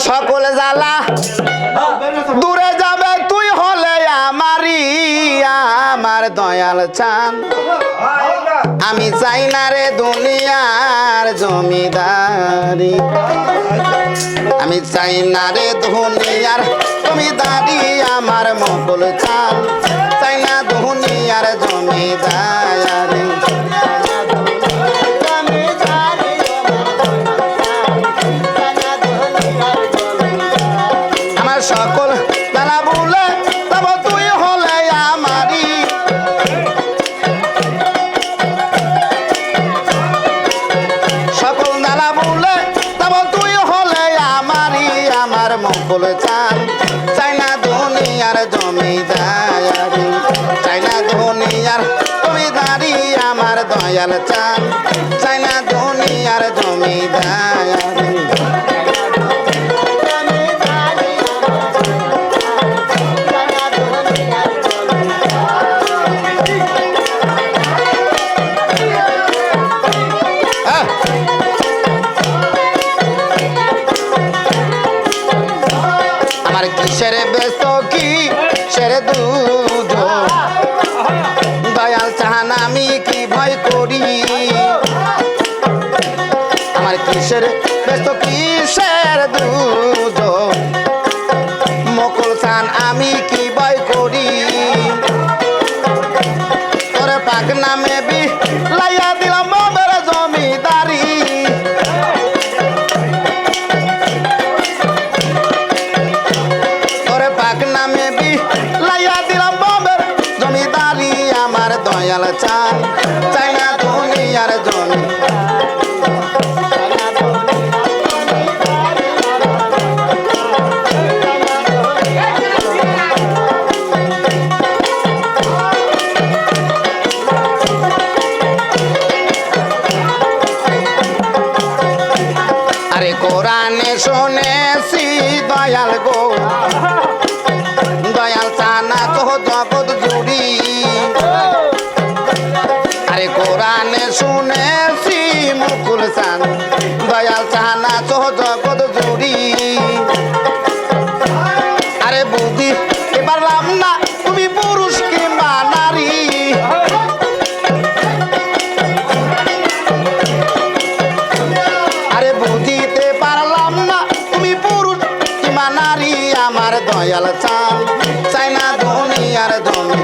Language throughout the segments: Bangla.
সকল জ্বালা দূরে যাবে তুই হলে আমারই আমার দয়াল চান আমি চাই না রে দুনিয়ার জমিদারি আমি চাই না রে দুনিয়ার জমিদারি আমার মকল চান চাই না দুনিয়ার জমিদারি আমার সকল তারা বলে তব তুই হলে আমারই সকল তারা বলে তব তুই হলে আমারই আমার মঙ্গল চান চাই না দুনিয়ার জমিদারি চাই না দুনিয়ার জমিদারি আমার দয়াল চান চাই না দুনিয়ার জমিদারি আমার কিসের ব্যস্ত কি সেরে দুধ দয়াল চাহান আমি কি ভয় করি আমার কিসের ব্যস্ত কিসের দুধ মকল চান আমি কি ভয় করি তোরে পাক নামে বি লাইয়া দিলাম বাবার জমিদারি পাক নামে বি লাইয়া দিলাম বাবার জমিদারি আমার দয়াল চান চাই না দুনিয়ার জমি আরে কোরআনে শুনেছি দয়াল গো দয়াল চানা তো জগৎ জুড়ি আরে কোরআনে শুনেছি মুকুল চান দয়াল চানা তো জগৎ জুড়ি আরে বুদ্ধি এবার লাভ না তুমি পুরুষ কিংবা নারী আরে বুঝিতে পারলাম না তুমি পুরুষ কিংবা নারী আমার দয়াল চান চাই না দুনিয়ার জমি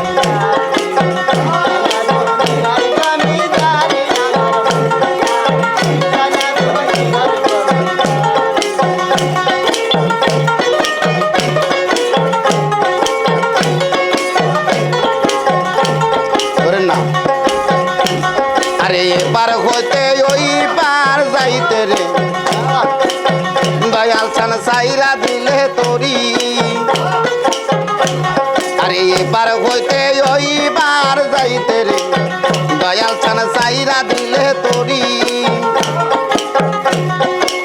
আরে এবার হইতে ওই পার যাইতে রে দয়াল চান সাইরা দিলে তোরি আরে এবার হইতে ওই বার যাইতে রে দয়াল চান সাইরা দিলে তোরি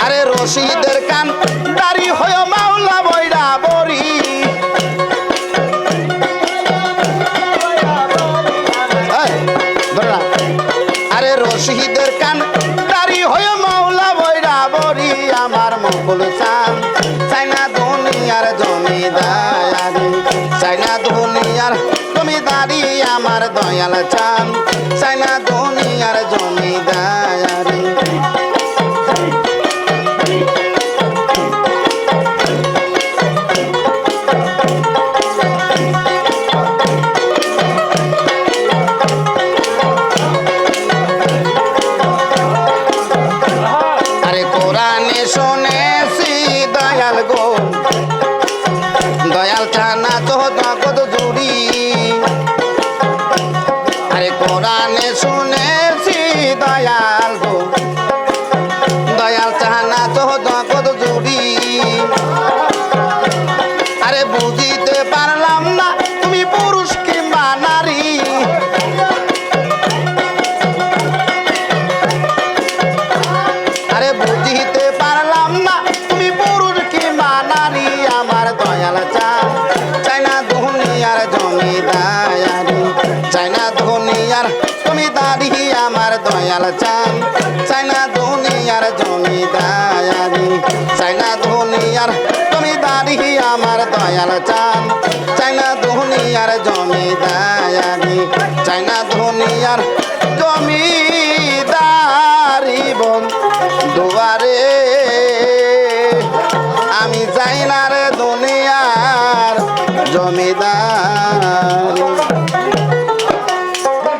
আরে রশিদের কান দাড়ি হয়ে মাওলা বইরা বরি আরে রশিদের কান দাড়ি হয়ে মাওলা বইরা বরি আমার মঙ্গল চান চাই না দুনিয়ার জমিদারি চাই না দুনিয়ার জমিদারি আমার দয়াল চান চাই না দুনিয়ার জমিদারি আরে কোরআনে শুনেছি দয়াল গো দয়াল চানা তো জগৎ জুড়ি আরে কোরআনে শুনেছি দয়াল গো দয়াল চানা তো জগৎ জুড়ি আরে বুঝিতে পারলাম না তুমি পুরুষ কিংবা নারী আরে বুঝিতে পারলাম না তুমি পুরুষ কিংবা নারী আমার দয়াল চান চাই না দুনিয়ার জমিদারি চাই না দুনিয়ার জমিদারি আমার দয়াল চান চাই না দুনিয়ার জমিদারি চাই না দুনিয়ার জমিদারি আমার দয়াল চান চাই না দুনিয়ার জমিদারি চাই না দুনিয়ার জমিদারি দুয়ারে আমি চাই না রে দুনিয়ার জমিদারি